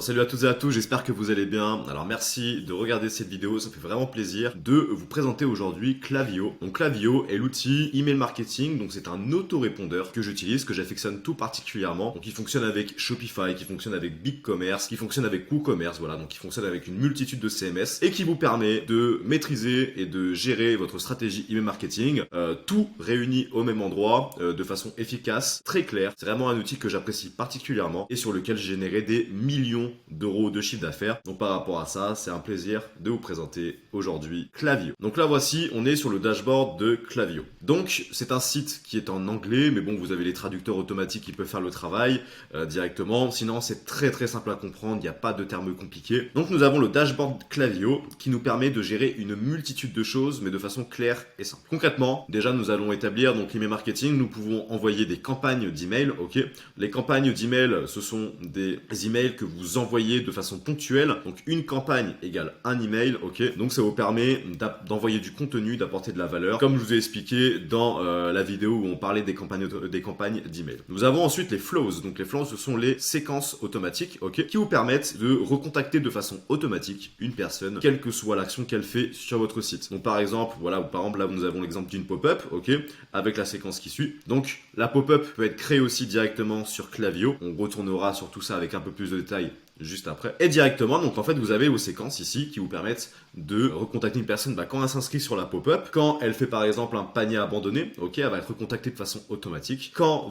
salut à toutes et à tous, j'espère que vous allez bien. Alors merci de regarder cette vidéo, ça fait vraiment plaisir de vous présenter aujourd'hui Klaviyo. Donc Klaviyo est l'outil email marketing, donc c'est un autorépondeur que j'utilise, que j'affectionne tout particulièrement. Donc il fonctionne avec Shopify, qui fonctionne avec BigCommerce, qui fonctionne avec WooCommerce, voilà, donc il fonctionne avec une multitude de CMS et qui vous permet de maîtriser et de gérer votre stratégie email marketing, tout réuni au même endroit, de façon efficace, très claire. C'est vraiment un outil que j'apprécie particulièrement et sur lequel j'ai généré des millions d'euros de chiffre d'affaires. Donc par rapport à ça, c'est un plaisir de vous présenter aujourd'hui Klaviyo. Donc là voici, on est sur le dashboard de Klaviyo. Donc c'est un site qui est en anglais, mais bon, vous avez les traducteurs automatiques qui peuvent faire le travail directement. Sinon c'est très simple à comprendre, il n'y a pas de termes compliqués. Donc nous avons le dashboard Klaviyo qui nous permet de gérer une multitude de choses, mais de façon claire et simple. Concrètement, déjà nous allons établir donc l'email marketing. Nous pouvons envoyer des campagnes d'email, ok. Les campagnes d'email, ce sont des emails que vous envoyez de façon ponctuelle. Donc une campagne égale un email, ok. Donc ça vous permet d'envoyer du contenu, d'apporter de la valeur, comme je vous ai expliqué dans la vidéo où on parlait des campagnes d'email. Nous avons ensuite les flows. Donc les flows, ce sont les séquences automatiques, ok, qui vous permettent de recontacter de façon automatique une personne, quelle que soit l'action qu'elle fait sur votre site. Donc par exemple, voilà, par exemple là nous avons l'exemple d'une pop-up, ok, avec la séquence qui suit. Donc la pop-up peut être créée aussi directement sur Klaviyo. On retournera sur tout ça avec un peu plus de détails juste après. Et directement, donc en fait, vous avez vos séquences ici qui vous permettent de recontacter une personne quand elle s'inscrit sur la pop-up, quand elle fait par exemple un panier abandonné, ok, elle va être recontactée de façon automatique. Quand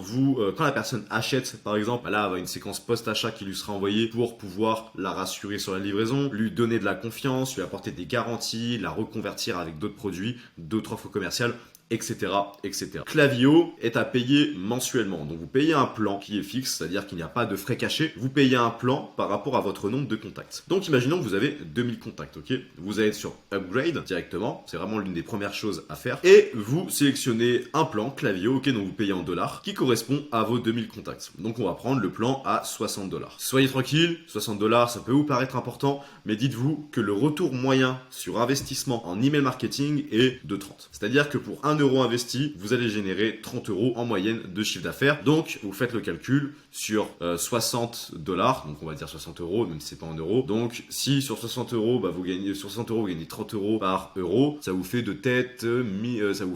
la personne achète par exemple, là, elle va une séquence post-achat qui lui sera envoyée pour pouvoir la rassurer sur la livraison, lui donner de la confiance, lui apporter des garanties, la reconvertir avec d'autres produits, d'autres offres commerciales, etc., etc. Klaviyo est à payer mensuellement. Donc vous payez un plan qui est fixe, c'est-à-dire qu'il n'y a pas de frais cachés. Vous payez un plan par rapport à votre nombre de contacts. Donc imaginons que vous avez 2000 contacts, ok. Vous allez sur Upgrade directement, c'est vraiment l'une des premières choses à faire. Et vous sélectionnez un plan Klaviyo, ok, donc vous payez en dollars, qui correspond à vos 2000 contacts. Donc on va prendre le plan à 60 $. Soyez tranquille, 60 $, ça peut vous paraître important, mais dites-vous que le retour moyen sur investissement en email marketing est de 30. C'est-à-dire que pour 1 euro investi, vous allez générer 30 € en moyenne de chiffre d'affaires. Donc, vous faites le calcul sur 60 $, donc on va dire 60 €, même si c'est pas en euros. Donc, si sur 60 €, vous gagnez 30 € par euro, ça vous fait de tête 1800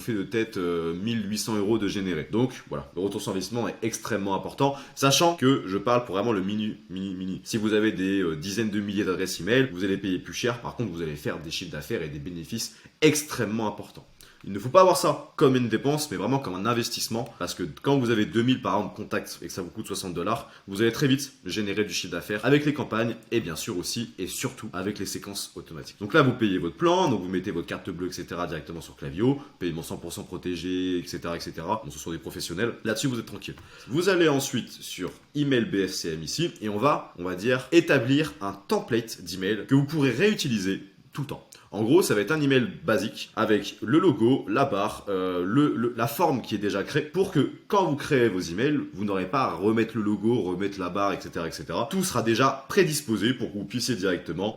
€ de générer. Donc, voilà, le retour sur investissement est extrêmement important, sachant que je parle pour vraiment le mini. Si vous avez des dizaines de milliers d'adresses email, vous allez payer plus cher. Par contre, vous allez faire des chiffres d'affaires et des bénéfices extrêmement importants. Il ne faut pas voir ça comme une dépense, mais vraiment comme un investissement. Parce que quand vous avez 2000 par exemple contacts et que ça vous coûte 60 $, vous allez très vite générer du chiffre d'affaires avec les campagnes et bien sûr aussi et surtout avec les séquences automatiques. Donc là, vous payez votre plan, donc vous mettez votre carte bleue, etc. directement sur Klaviyo, paiement 100% protégé, etc. Bon, ce sont des professionnels. Là-dessus, vous êtes tranquille. Vous allez ensuite sur Email BFCM ici et on va dire, établir un template d'email que vous pourrez réutiliser tout le temps. En gros, ça va être un email basique avec le logo, la barre, la forme qui est déjà créée pour que quand vous créez vos emails, vous n'aurez pas à remettre le logo, remettre la barre, etc., etc. Tout sera déjà prédisposé pour que vous puissiez directement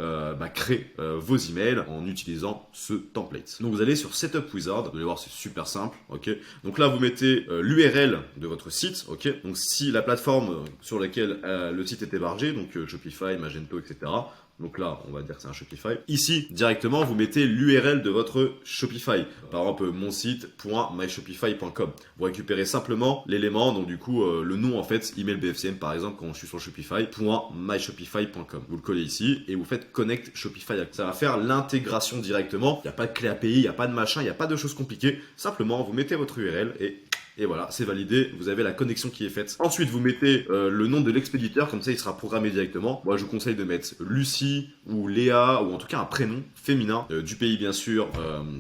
créer vos emails en utilisant ce template. Donc vous allez sur Setup Wizard, vous allez voir c'est super simple, ok. Donc là vous mettez l'URL de votre site, ok. Donc si la plateforme sur laquelle le site est hébergé, donc Shopify, Magento, etc. Donc là, on va dire que c'est un Shopify. Ici, directement, vous mettez l'URL de votre Shopify. Par exemple, monSite.myshopify.com. Vous récupérez simplement l'élément, donc du coup, le nom en fait, email BFCM par exemple, quand je suis sur Shopify, .myshopify.com. Vous le collez ici et vous faites Connect Shopify. Ça va faire l'intégration directement. Il n'y a pas de clé API, il n'y a pas de machin, il n'y a pas de choses compliquées. Simplement, vous mettez votre URL et voilà, c'est validé, vous avez la connexion qui est faite. Ensuite, vous mettez le nom de l'expéditeur, comme ça il sera programmé directement. Moi, je vous conseille de mettre Lucie ou Léa, ou en tout cas un prénom féminin du pays bien sûr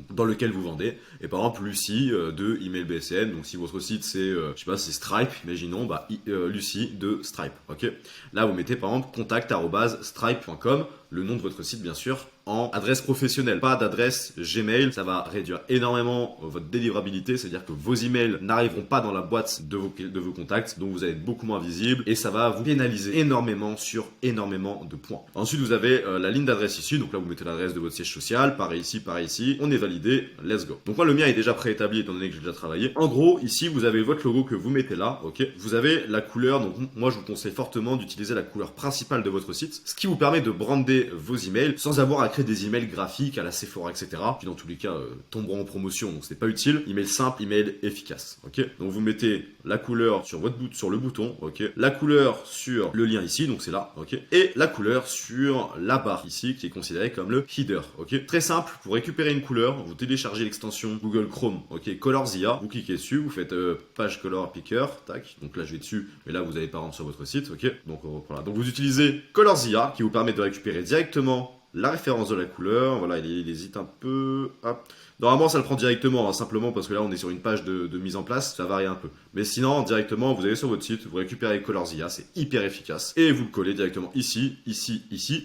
dans lequel vous vendez. Et par exemple, Lucie de Email BSN. Donc si votre site c'est, c'est Stripe, imaginons, Lucie de Stripe, ok. Là, vous mettez par exemple contact@stripe.com. le nom de votre site bien sûr en adresse professionnelle, pas d'adresse Gmail. Ça va réduire énormément votre délivrabilité, c'est-à-dire que vos emails n'arriveront pas dans la boîte de vos contacts, donc vous allez être beaucoup moins visible et ça va vous pénaliser énormément sur énormément de points. Ensuite, vous avez la ligne d'adresse ici, donc là vous mettez l'adresse de votre siège social, pareil ici, on est validé, let's go. Donc moi le mien est déjà préétabli étant donné que j'ai déjà travaillé. En gros, ici vous avez votre logo que vous mettez là, ok. Vous avez la couleur, donc moi je vous conseille fortement d'utiliser la couleur principale de votre site, ce qui vous permet de brander vos emails sans avoir à créer des emails graphiques à la Sephora, etc. Qui dans tous les cas tomberont en promotion, donc c'est pas utile. Email simple, email efficace, ok. Donc vous mettez la couleur sur sur le bouton, ok. La couleur sur le lien ici, donc c'est là, ok. Et la couleur sur la barre ici, qui est considérée comme le header, ok. Très simple, pour récupérer une couleur, vous téléchargez l'extension Google Chrome, ok, Colorzilla, vous cliquez dessus, vous faites page color picker, tac. Donc là je vais dessus, mais là vous allez par exemple sur votre site, ok. Donc voilà. Donc vous utilisez Colorzilla qui vous permet de récupérer directement la référence de la couleur. Voilà, il hésite un peu. Hop. Normalement, ça le prend directement, hein, simplement parce que là, on est sur une page de mise en place, ça varie un peu. Mais sinon, directement, vous allez sur votre site, vous récupérez Colorzilla, c'est hyper efficace. Et vous le collez directement ici,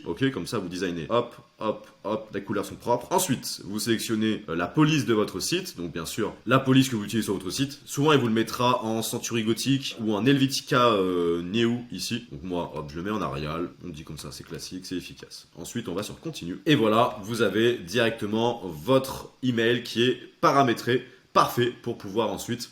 ok, comme ça, vous designez, hop, hop, hop, les couleurs sont propres. Ensuite, vous sélectionnez la police de votre site, donc bien sûr, la police que vous utilisez sur votre site. Souvent, il vous le mettra en Century Gothic ou en Helvetica Neo ici. Donc moi, hop, je le mets en Arial, on dit comme ça, c'est classique, c'est efficace. Ensuite, on va sur Continue. Et voilà, vous avez directement votre email qui est paramétré, parfait pour pouvoir ensuite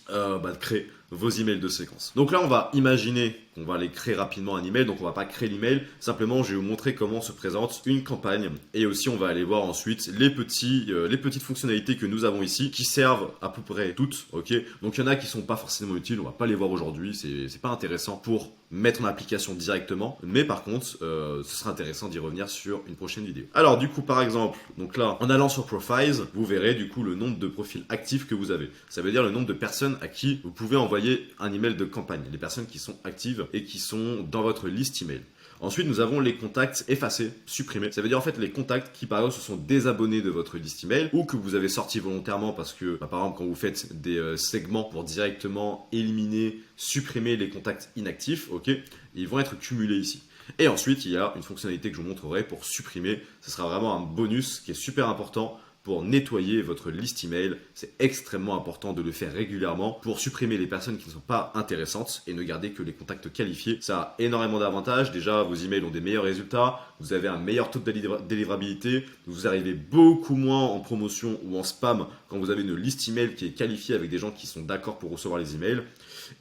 créer vos emails de séquence. Donc là, on va imaginer qu'on va aller créer rapidement un email, donc on va pas créer l'email, simplement je vais vous montrer comment se présente une campagne et aussi on va aller voir ensuite les petites fonctionnalités que nous avons ici qui servent à peu près toutes, ok. Donc il y en a qui sont pas forcément utiles, on va pas les voir aujourd'hui, c'est pas intéressant pour mettre en application directement, mais par contre ce sera intéressant d'y revenir sur une prochaine vidéo. Alors du coup par exemple, donc là en allant sur Profiles, vous verrez du coup le nombre de profils actifs que vous avez. Ça veut dire le nombre de personnes à qui vous pouvez envoyer un email de campagne, les personnes qui sont actives et qui sont dans votre liste email. Ensuite, nous avons les contacts effacés, supprimés. Ça veut dire en fait les contacts qui par exemple se sont désabonnés de votre liste email ou que vous avez sorti volontairement parce que par exemple quand vous faites des segments pour directement éliminer, supprimer les contacts inactifs, ok, ils vont être cumulés ici. Et ensuite, il y a une fonctionnalité que je vous montrerai pour supprimer. Ce sera vraiment un bonus qui est super important pour nettoyer votre liste email. C'est extrêmement important de le faire régulièrement pour supprimer les personnes qui ne sont pas intéressantes et ne garder que les contacts qualifiés. Ça a énormément d'avantages. Déjà, vos emails ont des meilleurs résultats, vous avez un meilleur taux de délivrabilité, vous arrivez beaucoup moins en promotion ou en spam quand vous avez une liste email qui est qualifiée avec des gens qui sont d'accord pour recevoir les emails.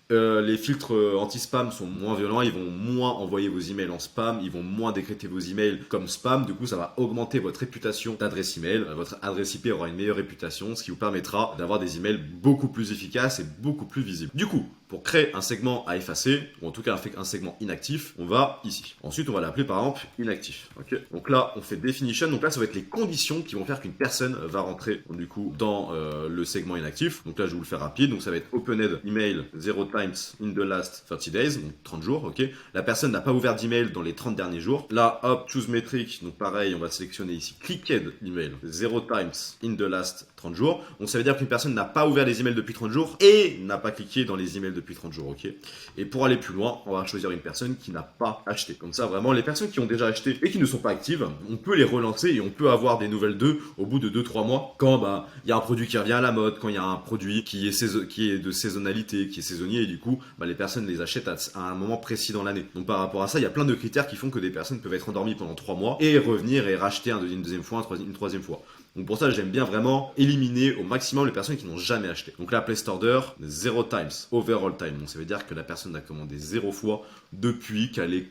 Les filtres anti-spam sont moins violents, ils vont moins envoyer vos emails en spam, ils vont moins décréter vos emails comme spam, du coup ça va augmenter votre réputation d'adresse email, votre adresse IP aura une meilleure réputation, ce qui vous permettra d'avoir des emails beaucoup plus efficaces et beaucoup plus visibles. Du coup, pour créer un segment à effacer, ou en tout cas un segment inactif, on va ici. Ensuite, on va l'appeler par exemple inactif. Okay, donc là, on fait definition. Donc là, ça va être les conditions qui vont faire qu'une personne va rentrer du coup dans le segment inactif. Donc là, je vais vous le faire rapide. Donc ça va être opened email 0 times in the last 30 days, donc 30 jours. Ok. La personne n'a pas ouvert d'email dans les 30 derniers jours. Là, hop, choose metric. Donc pareil, on va sélectionner ici clicked email 0 times in the last 30 jours. Donc ça veut dire qu'une personne n'a pas ouvert les emails depuis 30 jours et n'a pas cliqué dans les emails depuis 30 jours, ok. Et pour aller plus loin, on va choisir une personne qui n'a pas acheté. Comme ça, vraiment, les personnes qui ont déjà acheté et qui ne sont pas actives, on peut les relancer et on peut avoir des nouvelles d'eux au bout de 2-3 mois. Quand il y a un produit qui revient à la mode, quand il y a un produit qui est de saisonnalité, qui est saisonnier, et du coup, les personnes les achètent à un moment précis dans l'année. Donc par rapport à ça, il y a plein de critères qui font que des personnes peuvent être endormies pendant 3 mois et revenir et racheter une deuxième fois, une troisième fois. Donc pour ça, j'aime bien vraiment éliminer au maximum les personnes qui n'ont jamais acheté. Donc là, place order, 0 times, overall time. Donc ça veut dire que la personne a commandé 0 fois depuis qu'elle est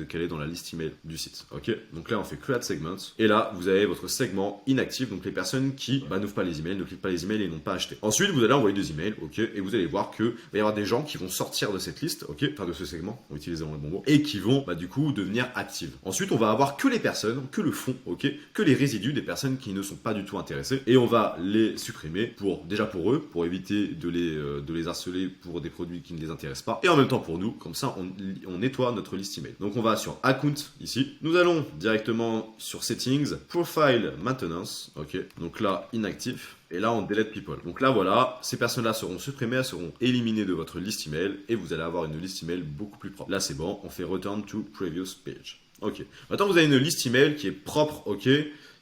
qu'elle est dans la liste email du site. Ok. Donc là, on fait create segment. Et là, vous avez votre segment inactif. Donc les personnes qui n'ouvrent pas les emails, ne cliquent pas les emails et n'ont pas acheté. Ensuite, vous allez envoyer des emails. Ok. Et vous allez voir que va y avoir des gens qui vont sortir de cette liste. Ok. Enfin de ce segment. On utilise le bon mot. Et qui vont du coup devenir actives. Ensuite, on va avoir que les personnes, que le fond. Ok. Que les résidus des personnes qui ne sont pas du tout intéressés et on va les supprimer déjà pour eux, pour éviter de les harceler pour des produits qui ne les intéressent pas et en même temps pour nous, comme ça on nettoie notre liste email. Donc on va sur account ici, nous allons directement sur settings, profile maintenance, ok, donc là inactif. Et là, on delete people. Donc là, voilà, ces personnes-là seront supprimées, elles seront éliminées de votre liste email et vous allez avoir une liste email beaucoup plus propre. Là, c'est bon, on fait return to previous page. Ok. Maintenant, vous avez une liste email qui est propre, ok,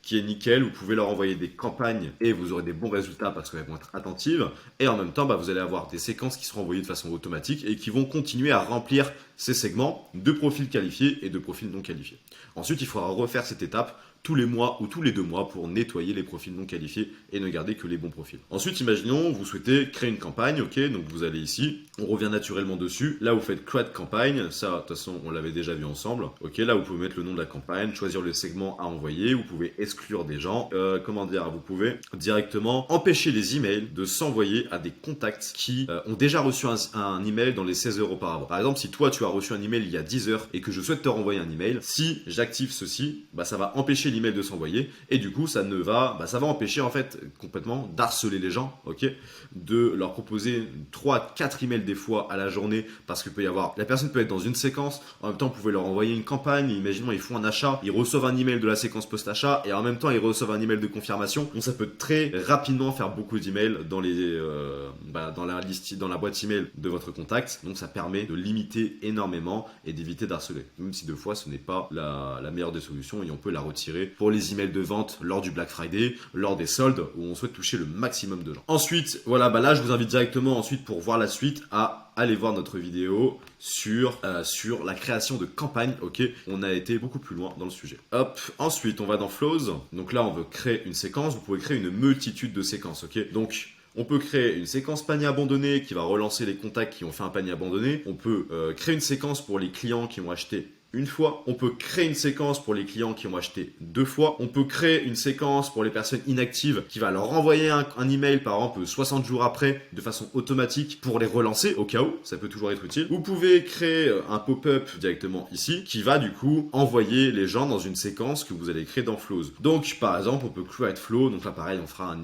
qui est nickel. Vous pouvez leur envoyer des campagnes et vous aurez des bons résultats parce qu'elles vont être attentives. Et en même temps, vous allez avoir des séquences qui seront envoyées de façon automatique et qui vont continuer à remplir ces segments de profils qualifiés et de profils non qualifiés. Ensuite, il faudra refaire cette étape tous les mois ou tous les 2 mois pour nettoyer les profils non qualifiés et ne garder que les bons profils. Ensuite, imaginons, vous souhaitez créer une campagne, ok, donc vous allez ici, on revient naturellement dessus. Là, vous faites Create Campagne, ça, de toute façon, on l'avait déjà vu ensemble. Ok, là, vous pouvez mettre le nom de la campagne, choisir le segment à envoyer, vous pouvez exclure des gens, vous pouvez directement empêcher les emails de s'envoyer à des contacts qui ont déjà reçu un email dans les 16 heures auparavant. Par exemple, si toi, tu as reçu un email il y a 10 heures et que je souhaite te renvoyer un email, si j'active ceci, ça va empêcher l'email de s'envoyer et du coup ça va empêcher en fait complètement d'harceler les gens, ok, de leur proposer 3-4 emails des fois à la journée parce que la personne peut être dans une séquence, en même temps vous pouvez leur envoyer une campagne, imaginons ils font un achat, ils reçoivent un email de la séquence post-achat et en même temps ils reçoivent un email de confirmation, donc ça peut très rapidement faire beaucoup d'emails dans dans la boîte email de votre contact, donc ça permet de limiter énormément et d'éviter d'harceler, même si 2 fois ce n'est pas la meilleure des solutions et on peut la retirer pour les emails de vente lors du Black Friday, lors des soldes où on souhaite toucher le maximum de gens. Ensuite, voilà, là je vous invite directement ensuite pour voir la suite à aller voir notre vidéo sur la création de campagne, ok, on a été beaucoup plus loin dans le sujet. Hop, ensuite on va dans Flows, donc là on veut créer une séquence, vous pouvez créer une multitude de séquences, ok, donc on peut créer une séquence panier abandonné qui va relancer les contacts qui ont fait un panier abandonné, on peut créer une séquence pour les clients qui ont acheté une fois, on peut créer une séquence pour les clients qui ont acheté 2 fois, on peut créer une séquence pour les personnes inactives qui va leur envoyer un email par exemple 60 jours après de façon automatique pour les relancer au cas où, ça peut toujours être utile. Vous pouvez créer un pop-up directement ici qui va du coup envoyer les gens dans une séquence que vous allez créer dans Flows. Donc par exemple on peut create flow, donc là pareil on fera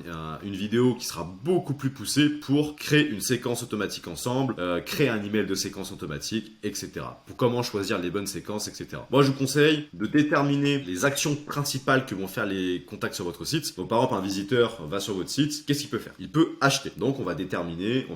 une vidéo qui sera beaucoup plus poussée pour créer une séquence automatique ensemble, créer un email de séquence automatique, etc. Pour comment choisir les bonnes séquences, etc. Moi, je vous conseille de déterminer les actions principales que vont faire les contacts sur votre site. Donc, par exemple, un visiteur va sur votre site, qu'est-ce qu'il peut faire? Il peut acheter. Donc, on va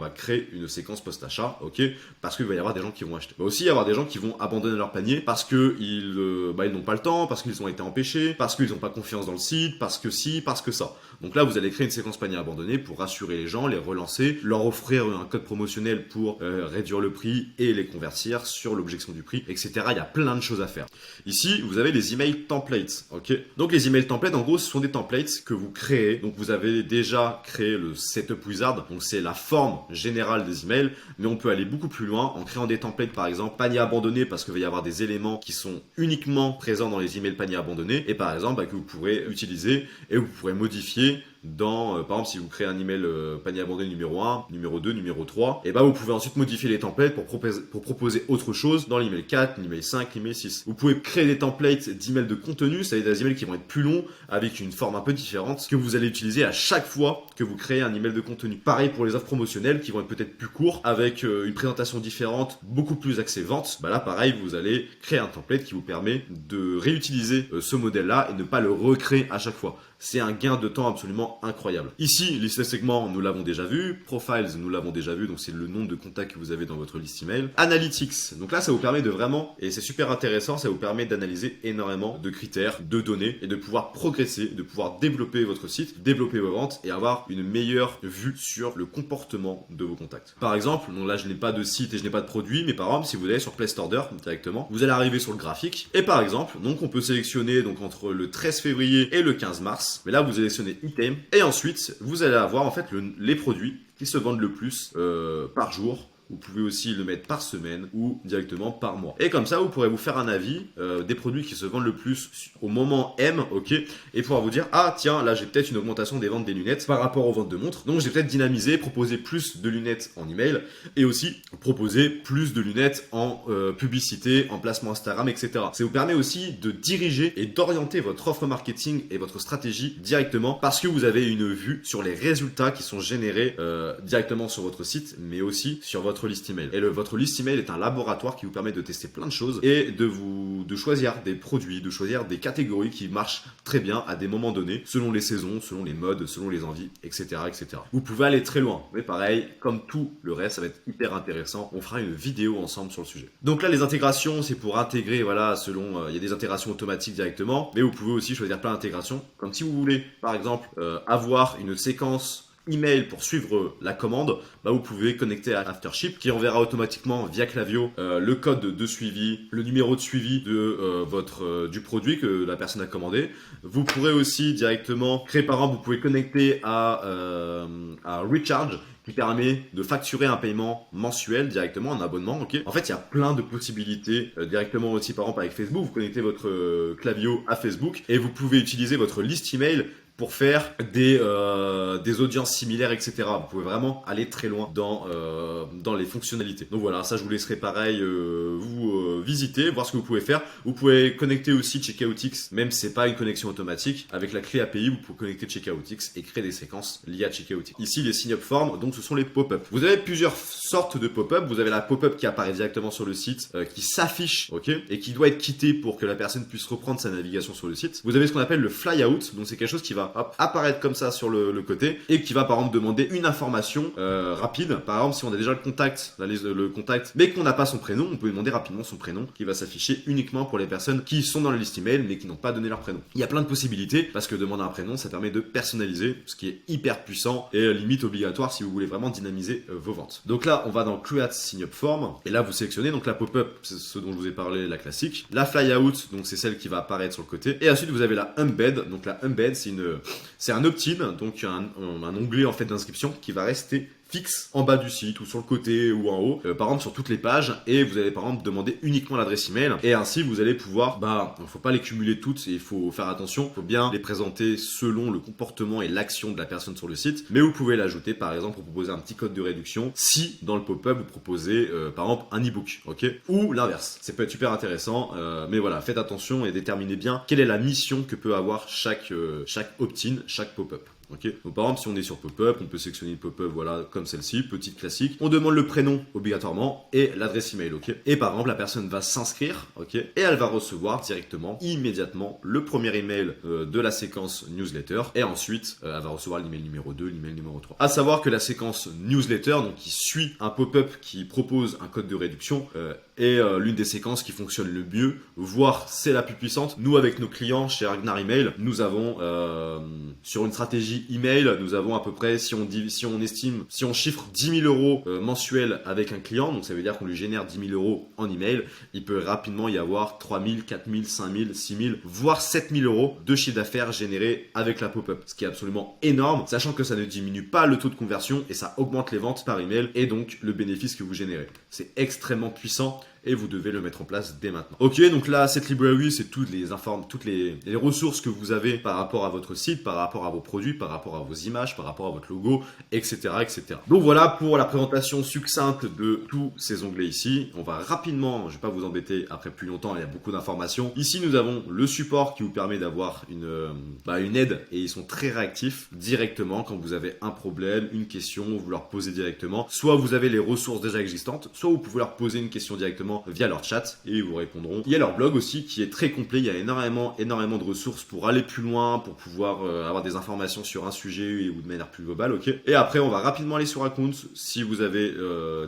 créer une séquence post-achat, ok? Parce qu'il va y avoir des gens qui vont acheter. Il va aussi y avoir des gens qui vont abandonner leur panier parce que ils n'ont pas le temps, parce qu'ils ont été empêchés, parce qu'ils n'ont pas confiance dans le site, parce que si, parce que ça. Donc là, vous allez créer une séquence panier abandonné pour rassurer les gens, les relancer, leur offrir un code promotionnel pour réduire le prix et les convertir sur l'objection du prix, etc. Il y a plein de choses à faire. Ici, vous avez les emails templates, ok? Donc les emails templates, en gros, ce sont des templates que vous créez. Donc vous avez déjà créé le setup wizard, donc c'est la forme générale des emails, mais on peut aller beaucoup plus loin en créant des templates, par exemple, panier abandonné, parce qu'il va y avoir des éléments qui sont uniquement présents dans les emails panier abandonné, et par exemple, que vous pourrez utiliser et vous pourrez modifier dans, par exemple, si vous créez un email panier abandonné numéro 1, numéro 2, numéro 3, et vous pouvez ensuite modifier les templates pour proposer autre chose dans l'email 4, l'email 5, l'email 6. Vous pouvez créer des templates d'emails de contenu, c'est-à-dire des emails qui vont être plus longs, avec une forme un peu différente, que vous allez utiliser à chaque fois que vous créez un email de contenu. Pareil pour les offres promotionnelles qui vont être peut-être plus courts, avec une présentation différente, beaucoup plus axée vente. Là, pareil, vous allez créer un template qui vous permet de réutiliser ce modèle-là et ne pas le recréer à chaque fois. C'est un gain de temps absolument incroyable. Ici, liste de segments, nous l'avons déjà vu. Profiles, nous l'avons déjà vu, donc c'est le nombre de contacts que vous avez dans votre liste email. Analytics, donc là, ça vous permet de vraiment, et c'est super intéressant, ça vous permet d'analyser énormément de critères, de données, et de pouvoir progresser, de pouvoir développer votre site, développer vos ventes, et avoir une meilleure vue sur le comportement de vos contacts. Par exemple, donc là, je n'ai pas de site et je n'ai pas de produit, mais par exemple, si vous allez sur Place Order directement, vous allez arriver sur le graphique, et par exemple, donc on peut sélectionner donc entre le 13 février et le 15 mars, mais là vous sélectionnez item et ensuite vous allez avoir en fait les produits qui se vendent le plus par jour. Vous pouvez aussi le mettre par semaine ou directement par mois. Et comme ça, vous pourrez vous faire un avis des produits qui se vendent le plus au moment M, ok, et pouvoir vous dire, ah tiens, là j'ai peut-être une augmentation des ventes des lunettes par rapport aux ventes de montres. Donc j'ai peut-être dynamisé, proposer plus de lunettes en email et aussi proposer plus de lunettes en publicité, en placement Instagram, etc. Ça vous permet aussi de diriger et d'orienter votre offre marketing et votre stratégie directement parce que vous avez une vue sur les résultats qui sont générés directement sur votre site, mais aussi sur votre votre liste email. Et votre liste email est un laboratoire qui vous permet de tester plein de choses et de choisir des produits, de choisir des catégories qui marchent très bien à des moments donnés, selon les saisons, selon les modes, selon les envies, etc., etc. Vous pouvez aller très loin, mais pareil, comme tout le reste, ça va être hyper intéressant. On fera une vidéo ensemble sur le sujet. Donc là, les intégrations, c'est pour intégrer, voilà, selon, il y a des intégrations automatiques directement, mais vous pouvez aussi choisir plein d'intégrations. Comme si vous voulez, par exemple, avoir une séquence email pour suivre la commande, bah vous pouvez connecter à Aftership qui enverra automatiquement via Klaviyo le code de suivi, le numéro de suivi de du produit que la personne a commandé. Vous pourrez aussi directement créer, par exemple, vous pouvez connecter à Recharge qui permet de facturer un paiement mensuel directement, un abonnement, ok. En fait, il y a plein de possibilités directement aussi, par exemple, avec Facebook. Vous connectez votre Klaviyo à Facebook et vous pouvez utiliser votre liste email pour faire des audiences similaires, etc. Vous pouvez vraiment aller très loin dans les fonctionnalités. Donc voilà, ça je vous laisserai pareil vous visiter, voir ce que vous pouvez faire. Vous pouvez connecter aussi Checkoutix, même si c'est pas une connexion automatique. Avec la clé API, vous pouvez connecter Checkoutix et créer des séquences liées à Checkoutix. Ici, les sign-up forms, donc ce sont les pop-up. Vous avez plusieurs sortes de pop-up. Vous avez la pop-up qui apparaît directement sur le site, qui s'affiche, ok, et qui doit être quittée pour que la personne puisse reprendre sa navigation sur le site. Vous avez ce qu'on appelle le fly-out, donc c'est quelque chose qui va apparaître comme ça sur le côté et qui va par exemple demander une information rapide. Par exemple, si on a déjà le contact, mais qu'on n'a pas son prénom, on peut demander rapidement son prénom qui va s'afficher uniquement pour les personnes qui sont dans la liste email mais qui n'ont pas donné leur prénom. Il y a plein de possibilités parce que demander un prénom, ça permet de personnaliser, ce qui est hyper puissant et limite obligatoire si vous voulez vraiment dynamiser vos ventes. Donc là, on va dans Create Sign Up Form et là vous sélectionnez donc la pop-up, c'est ce dont je vous ai parlé, la classique. La flyout, donc c'est celle qui va apparaître sur le côté. Et ensuite vous avez la embed. Donc la embed, c'est un opt-in, donc un onglet en fait d'inscription qui va rester fixe en bas du site ou sur le côté ou en haut, par exemple sur toutes les pages, et vous allez par exemple demander uniquement l'adresse email et ainsi vous allez pouvoir, il faut pas les cumuler toutes et il faut faire attention, il faut bien les présenter selon le comportement et l'action de la personne sur le site, mais vous pouvez l'ajouter par exemple pour proposer un petit code de réduction si dans le pop-up vous proposez par exemple un e-book, ok, ou l'inverse. Ça peut être super intéressant, mais voilà, faites attention et déterminez bien quelle est la mission que peut avoir chaque opt-in, chaque pop-up. Okay. Donc par exemple, si on est sur pop-up, on peut sélectionner une pop-up, voilà, comme celle-ci, petite classique. On demande le prénom obligatoirement et l'adresse email, ok. Et par exemple, la personne va s'inscrire, ok, et elle va recevoir directement, immédiatement, le premier email de la séquence newsletter. Et ensuite, elle va recevoir l'email numéro 2, l'email numéro 3. À savoir que la séquence newsletter, donc qui suit un pop-up qui propose un code de réduction, est l'une des séquences qui fonctionne le mieux, voire c'est la plus puissante. Nous, avec nos clients chez Ragnar Email, nous avons sur une stratégie email, nous avons à peu près, si on chiffre 10 000 euros mensuels avec un client, donc ça veut dire qu'on lui génère 10 000 euros en email, il peut rapidement y avoir 3 000, 4 000, 5 000, 6 000, voire 7 000 euros de chiffre d'affaires généré avec la pop-up, ce qui est absolument énorme, sachant que ça ne diminue pas le taux de conversion et ça augmente les ventes par email et donc le bénéfice que vous générez. C'est extrêmement puissant. Et vous devez le mettre en place dès maintenant. Ok, donc là, cette librairie, c'est toutes les ressources que vous avez par rapport à votre site, par rapport à vos produits, par rapport à vos images, par rapport à votre logo, etc., etc. Donc voilà pour la présentation succincte de tous ces onglets ici. On va rapidement, je ne vais pas vous embêter après plus longtemps, il y a beaucoup d'informations. Ici, nous avons le support qui vous permet d'avoir une aide et ils sont très réactifs directement quand vous avez un problème, une question, vous leur posez directement. Soit vous avez les ressources déjà existantes, soit vous pouvez leur poser une question directement via leur chat et ils vous répondront. Il y a leur blog aussi qui est très complet, il y a énormément de ressources pour aller plus loin, pour pouvoir avoir des informations sur un sujet ou de manière plus globale, ok. Et après on va rapidement aller sur Account si vous avez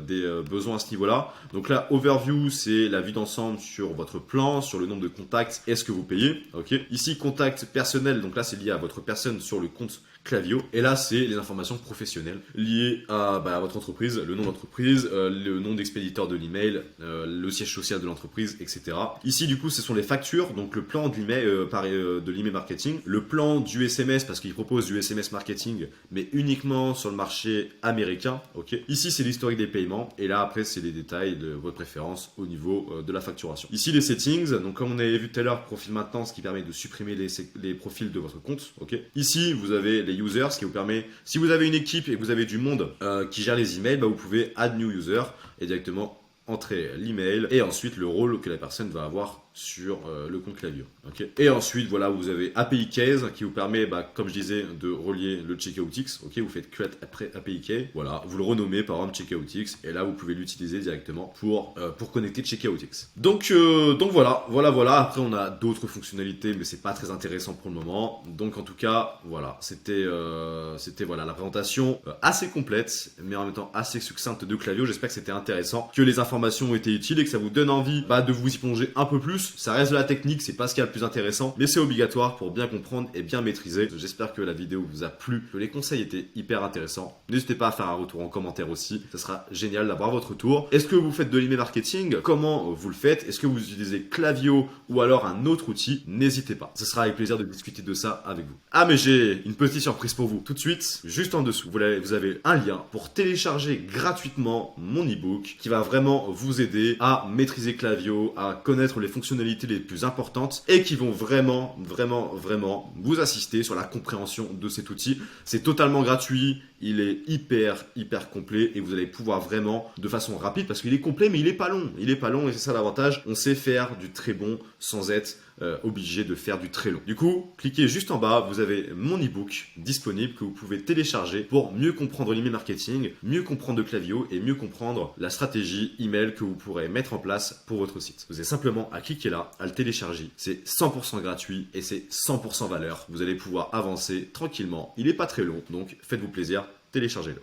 des besoins à ce niveau-là. Donc là, Overview, c'est la vue d'ensemble sur votre plan, sur le nombre de contacts et ce que vous payez, ok. Ici, contact personnel, donc là c'est lié à votre personne sur le compte Klaviyo. Et là, c'est les informations professionnelles liées à votre entreprise, le nom d'entreprise, le nom d'expéditeur de l'email, le siège social de l'entreprise, etc. Ici, du coup, ce sont les factures, donc le plan de l'email marketing, le plan du SMS, parce qu'il propose du SMS marketing, mais uniquement sur le marché américain, ok. Ici, c'est l'historique des paiements, et là, après, c'est les détails de votre préférence au niveau de la facturation. Ici, les settings, donc comme on avait vu tout à l'heure, profil maintenance qui permet de supprimer les profils de votre compte, ok. Ici, vous avez les users, ce qui vous permet, si vous avez une équipe et que vous avez du monde qui gère les emails, vous pouvez add new user et directement entrer l'email et ensuite le rôle que la personne va avoir sur le compte Klaviyo. Okay. Et ensuite, voilà, vous avez API Case qui vous permet, comme je disais, de relier le CheckoutX. Okay, vous faites create après API Key. Voilà, vous le renommez par exemple CheckoutX et là vous pouvez l'utiliser directement pour connecter CheckoutX. Donc voilà. Après on a d'autres fonctionnalités, mais c'est pas très intéressant pour le moment. Donc en tout cas, voilà, c'était voilà la présentation assez complète, mais en même temps assez succincte de Klaviyo. J'espère que c'était intéressant, que les informations ont été utiles et que ça vous donne envie de vous y plonger un peu plus. Ça reste de la technique, c'est pas ce qu'il y a le plus intéressant, mais c'est obligatoire pour bien comprendre et bien maîtriser. J'espère que la vidéo vous a plu, que les conseils étaient hyper intéressants. N'hésitez pas à faire un retour en commentaire aussi, ça sera génial d'avoir votre retour. Est-ce que vous faites de l'email marketing? Comment vous le faites? Est-ce que vous utilisez Klaviyo ou alors un autre outil? N'hésitez pas, ce sera avec plaisir de discuter de ça avec vous. Ah, mais j'ai une petite surprise pour vous. Tout de suite, juste en dessous, vous avez un lien pour télécharger gratuitement mon ebook qui va vraiment vous aider à maîtriser Klaviyo, à connaître les fonctionnalités les plus importantes et qui vont vraiment vous assister sur la compréhension de cet outil. C'est totalement gratuit, il est hyper complet et vous allez pouvoir vraiment de façon rapide, parce qu'il est complet mais il est pas long et c'est ça l'avantage. On sait faire du très bon sans être obligé de faire du très long. Du coup, cliquez juste en bas, vous avez mon ebook disponible que vous pouvez télécharger pour mieux comprendre l'email marketing, mieux comprendre de Klaviyo et mieux comprendre la stratégie email que vous pourrez mettre en place pour votre site. Vous avez simplement à cliquer là, à le télécharger. C'est 100% gratuit et c'est 100% valeur. Vous allez pouvoir avancer tranquillement. Il n'est pas très long, donc faites-vous plaisir, téléchargez-le.